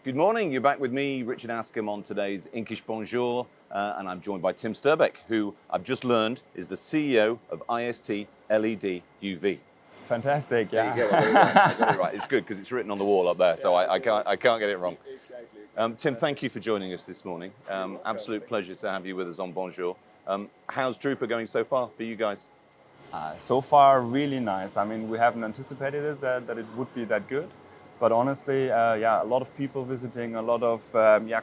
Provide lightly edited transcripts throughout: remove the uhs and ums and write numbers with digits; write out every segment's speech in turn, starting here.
Good morning, you're back with me, Richard Askam, on today's Inkish Bonjour, and I'm joined by Tim Sterbak, who I've just learned is the CEO of IST LED UV. Fantastic, There yeah. you go, I got it right. It's good because it's written on the wall up there, so I can't get it wrong. Exactly. Tim, thank you for joining us this morning. Absolute pleasure to have you with us on Bonjour. How's Drupa going so far for you guys? So far, really nice. I mean, we haven't anticipated it that it would be that good. But honestly, a lot of people visiting, a lot of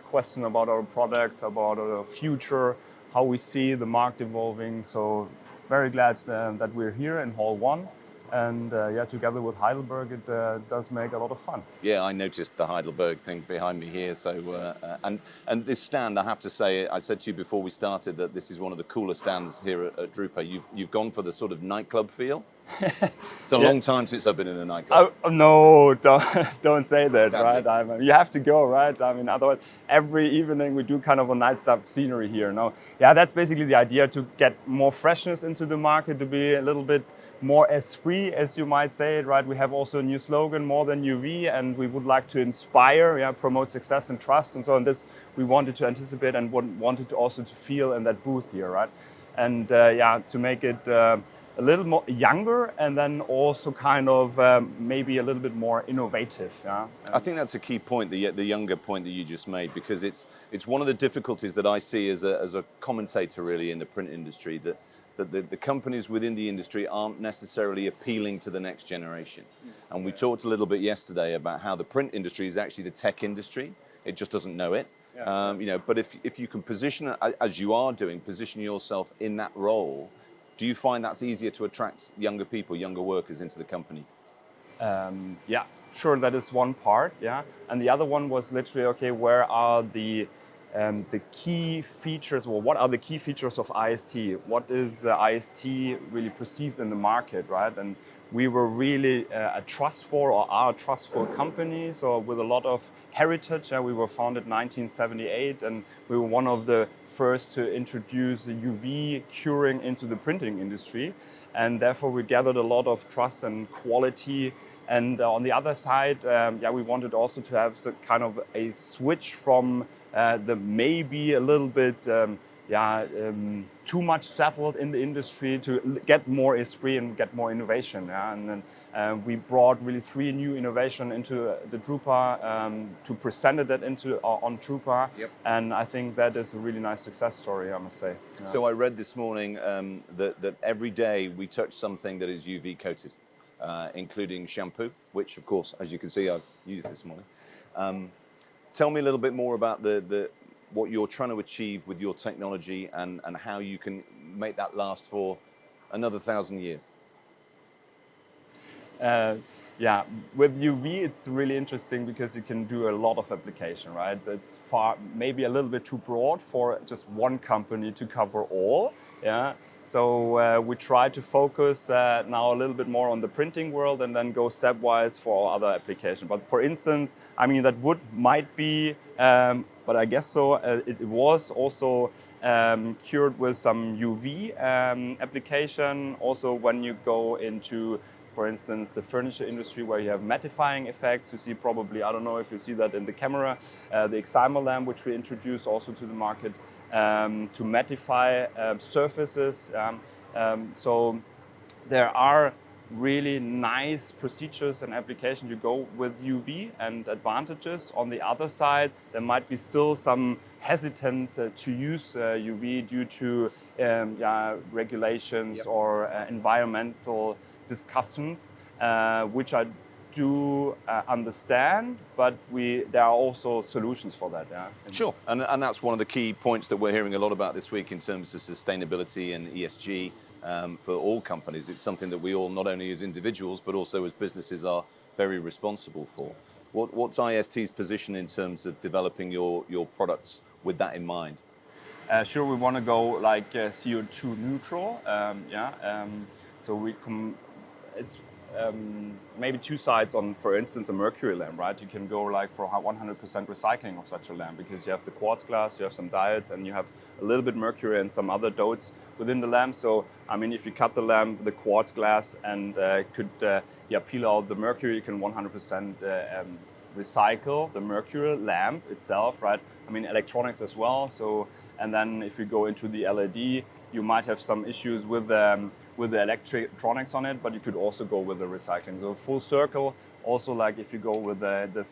question about our products, about our future, how we see the market evolving. So very glad that we're here in Hall 1. And together with Heidelberg, it does make a lot of fun. Yeah, I noticed the Heidelberg thing behind me here. So, and this stand, I have to say, I said to you before we started that this is one of the cooler stands here at Drupa. You've gone for the sort of nightclub feel. It's a long time since I've been in a nightclub. Oh, no, don't say that, Sadly. right? You have to go, right? I mean, otherwise, every evening we do kind of a nightclub scenery here. No, yeah, that's basically the idea, to get more freshness into the market, to be a little bit more esprit, as you might say it, right? We have also a new slogan, more than UV, and we would like to inspire, promote success and trust, and so on. This we wanted to anticipate and wanted to also to feel in that booth here, right? And to make it a little more younger, and then also kind of maybe a little bit more innovative. Yeah? I think that's a key point, the younger point that you just made, because it's one of the difficulties that I see as a commentator really in the print industry, that the companies within the industry aren't necessarily appealing to the next generation. And we talked a little bit yesterday about how the print industry is actually the tech industry. It just doesn't know it. But if you can position, as you are doing, position yourself in that role, do you find that's easier to attract younger people, younger workers into the company? Sure, that is one part, and the other one was literally, okay, where are the key features, or what are the key features of IST? What is IST really perceived in the market, right? And we were really a trustful company, so with a lot of heritage. We were founded in 1978, and we were one of the first to introduce UV curing into the printing industry, and therefore we gathered a lot of trust and quality. And on the other side, we wanted also to have the kind of a switch from the maybe a little bit too much settled in the industry, to get more esprit and get more innovation. And then we brought really 3 new innovation into the Drupa to present it on Drupa. Yep. And I think that is a really nice success story, I must say. Yeah. So I read this morning that every day we touch something that is UV coated, including shampoo, which of course, as you can see, I've used this morning. Tell me a little bit more about what you're trying to achieve with your technology, and how you can make that last for another 1,000 years. With UV, it's really interesting because you can do a lot of application, right? It's maybe a little bit too broad for just one company to cover all. Yeah. So we try to focus now a little bit more on the printing world, and then go stepwise for other applications. But for instance, I mean, that might be, but I guess so. It was also cured with some UV application. Also, when you go into, for instance, the furniture industry, where you have mattifying effects, you see probably, I don't know if you see that in the camera, the Excimer lamp, which we introduced also to the market, to mattify surfaces. So there are really nice procedures and applications you go with UV and advantages. On the other side, there might be still some hesitant to use UV due to regulations or environmental discussions, which I do understand, but there are also solutions for that. Yeah. Sure, and that's one of the key points that we're hearing a lot about this week in terms of sustainability and ESG for all companies. It's something that we all, not only as individuals, but also as businesses, are very responsible for. What's IST's position in terms of developing your products with that in mind? Sure, we want to go like CO2 neutral. So it's maybe 2 sides on, for instance, a mercury lamp, right? You can go like for 100% recycling of such a lamp, because you have the quartz glass, you have some diodes, and you have a little bit mercury and some other diodes within the lamp. So, I mean, if you cut the lamp, the quartz glass, and could peel out the mercury, you can 100% recycle the mercury lamp itself, right? I mean, electronics as well. So, and then if you go into the LED, you might have some issues with the electronics on it, but you could also go with the recycling. So full circle. Also, like if you go with the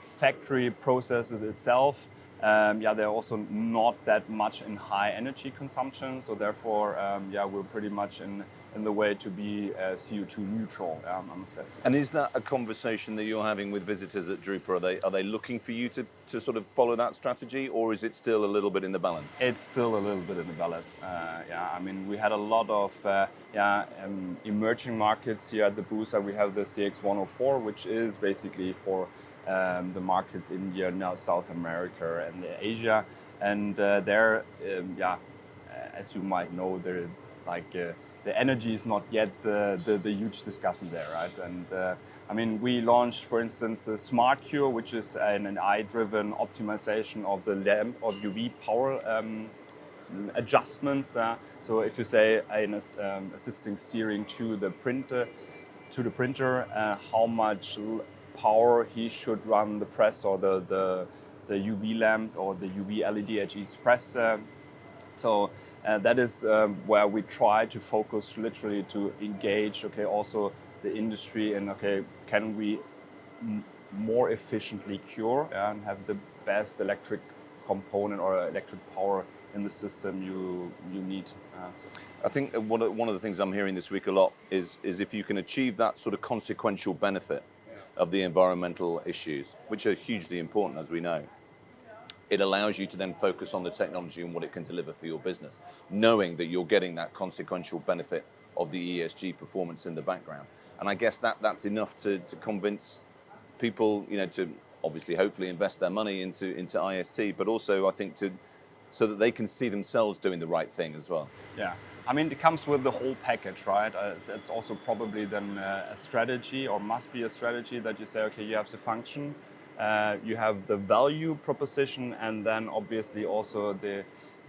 factory processes itself, they're also not that much in high energy consumption. So therefore, we're pretty much in the way to be CO2 neutral, I must say. And is that a conversation that you're having with visitors at Drupa? Are they looking for you to sort of follow that strategy, or is it still a little bit in the balance? It's still a little bit in the balance. I mean, we had a lot of emerging markets here at the booth. We have the CX104, which is basically for the markets India, now South America and Asia. And there, as you might know, they're like the energy is not yet the huge discussion there, right? And I mean, we launched, for instance, a Smart Cure, which is an AI-driven optimization of the lamp of UV power adjustments. So if you say assisting steering to the printer, how much power he should run the press or the UV lamp or the UV LED at each press. That is where we try to focus literally to engage, also the industry and, can we more efficiently cure and have the best electric component or electric power in the system you need. I think one of the things I'm hearing this week a lot is if you can achieve that sort of consequential benefit of the environmental issues, which are hugely important, as we know, it allows you to then focus on the technology and what it can deliver for your business, knowing that you're getting that consequential benefit of the ESG performance in the background. And I guess that's enough to convince people, to obviously hopefully invest their money into IST, but also I think so that they can see themselves doing the right thing as well. Yeah, I mean, it comes with the whole package, right? It's also probably then a strategy, or must be a strategy, that you say, okay, you have the function, you have the value proposition, and then obviously also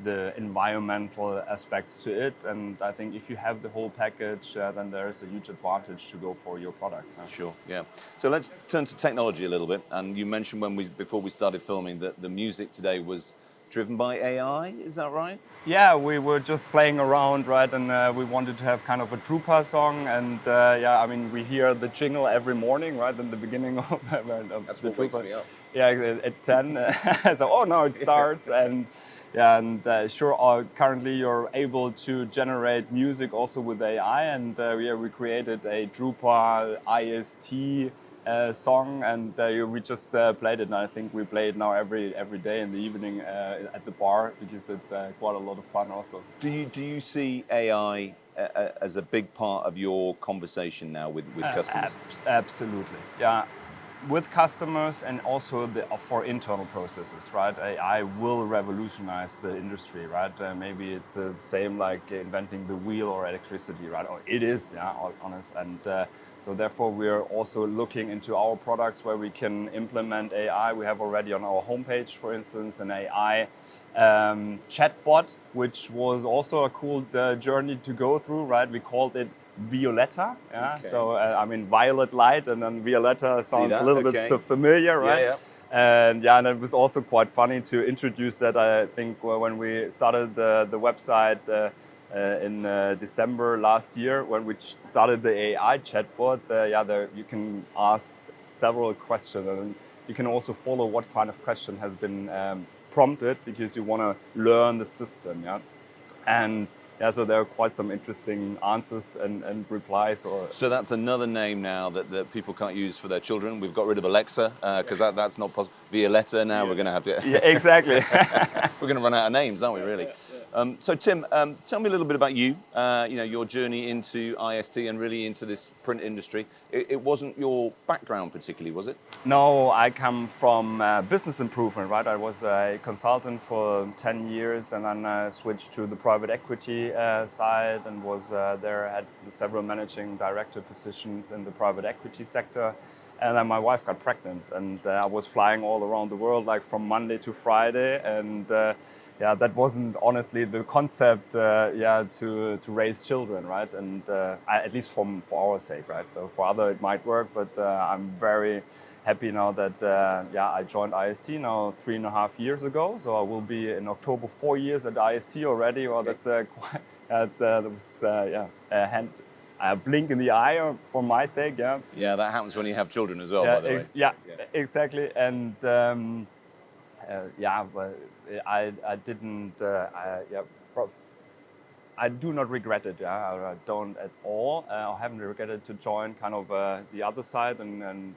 the environmental aspects to it. And I think if you have the whole package, then there is a huge advantage to go for your products. Sure, yeah. So let's turn to technology a little bit. And you mentioned before we started filming that the music today was driven by AI, is that right? Yeah, we were just playing around, right? And we wanted to have kind of a Drupa song. And I mean, we hear the jingle every morning, right? In the beginning of That's what wakes me up. Yeah, at 10. So, now it starts. And currently you're able to generate music also with AI. And we created a Drupa IST song, and we just played it, and I think we play it now every day in the evening at the bar, because it's quite a lot of fun also. Do you see AI as a big part of your conversation now with customers? Absolutely, yeah. With customers and also for internal processes, right? AI will revolutionize the industry, right? Maybe it's the same like inventing the wheel or electricity, right? Or it is, honest. And so therefore, we're also looking into our products where we can implement AI. We have already on our homepage, for instance, an AI chatbot, which was also a cool journey to go through, right? We called it Violetta, Okay. So I mean, violet light, and then Violetta sounds a little bit so familiar, right? Yeah. And it was also quite funny to introduce that. I think when we started the website in December last year, when we started the AI chatbot, there you can ask several questions, and you can also follow what kind of question has been prompted, because you want to learn the system, and so there are quite some interesting answers and replies. So that's another name now that people can't use for their children. We've got rid of Alexa because that's not possible. Violetta now, we're going to have to. Yeah, exactly. We're going to run out of names, aren't we? Really. So Tim, tell me a little bit about you. Your journey into IST and really into this print industry. It wasn't your background particularly, was it? No, I come from business improvement, right? I was a consultant for 10 years, and then I switched to the private equity side, and was there, had several managing director positions in the private equity sector. And then my wife got pregnant, and I was flying all around the world, like from Monday to Friday. And that wasn't honestly the concept, to raise children, right? And at least for our sake, right? So for other it might work, but I'm very happy now that I joined IST now 3.5 years ago. So I will be in October 4 years at IST already. Well, that's quite, that was a blink in the eye for my sake, yeah. Yeah, that happens when you have children as well, by the way. Exactly. And but I didn't. I do not regret it. I don't at all. I haven't regretted to join kind of the other side and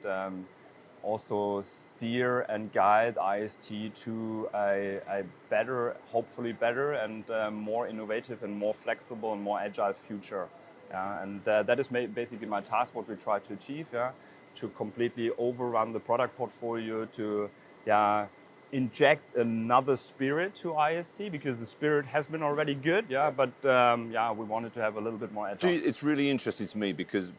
also steer and guide IST to a better, hopefully better and more innovative and more flexible and more agile future. And that is basically my task, what we try to achieve, to completely overrun the product portfolio, to inject another spirit to IST, because the spirit has been already good, but we wanted to have a little bit more agile. It's really interesting to me because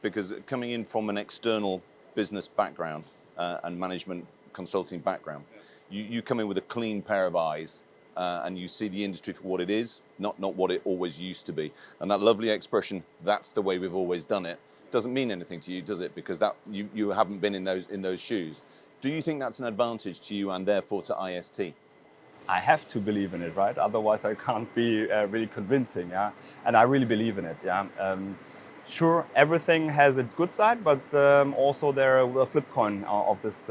coming in from an external business background and management consulting background, you come in with a clean pair of eyes and you see the industry for what it is, not what it always used to be. And that lovely expression, "That's the way we've always done it," doesn't mean anything to you, does it? Because that you haven't been in those shoes. Do you think that's an advantage to you and therefore to IST? I have to believe in it, right? Otherwise, I can't be really convincing, And I really believe in it, Sure, everything has its good side, but also there a flip coin of this.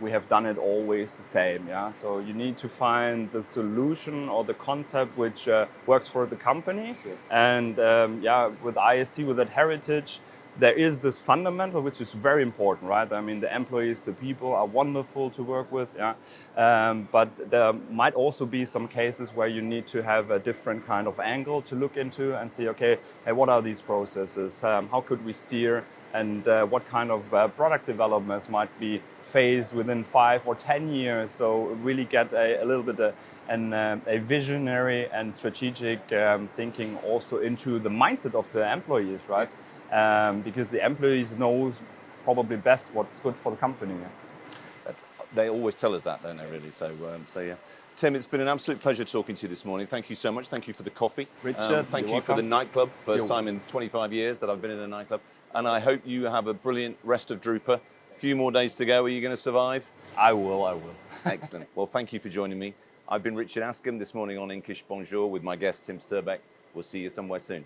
We have done it always the same, So you need to find the solution or the concept which works for the company. Sure. And with IST, with that heritage, there is this fundamental, which is very important, right? I mean, the employees, the people are wonderful to work with, but there might also be some cases where you need to have a different kind of angle to look into and see, okay, hey, what are these processes? How could we steer? And what kind of product developments might be phased within 5 or 10 years? So really get a little bit a visionary and strategic thinking also into the mindset of the employees, right? Because the employees know probably best what's good for the company. They always tell us that, don't they, really? So yeah. Tim, it's been an absolute pleasure talking to you this morning. Thank you so much. Thank you for the coffee. Richard, thank you welcome. for the nightclub. First time in 25 years that I've been in a nightclub. And I hope you have a brilliant rest of Drupal. A few more days to go. Are you going to survive? I will. Excellent. Well, thank you for joining me. I've been Richard Askam this morning on Inkish Bonjour with my guest, Tim Sterbak. We'll see you somewhere soon.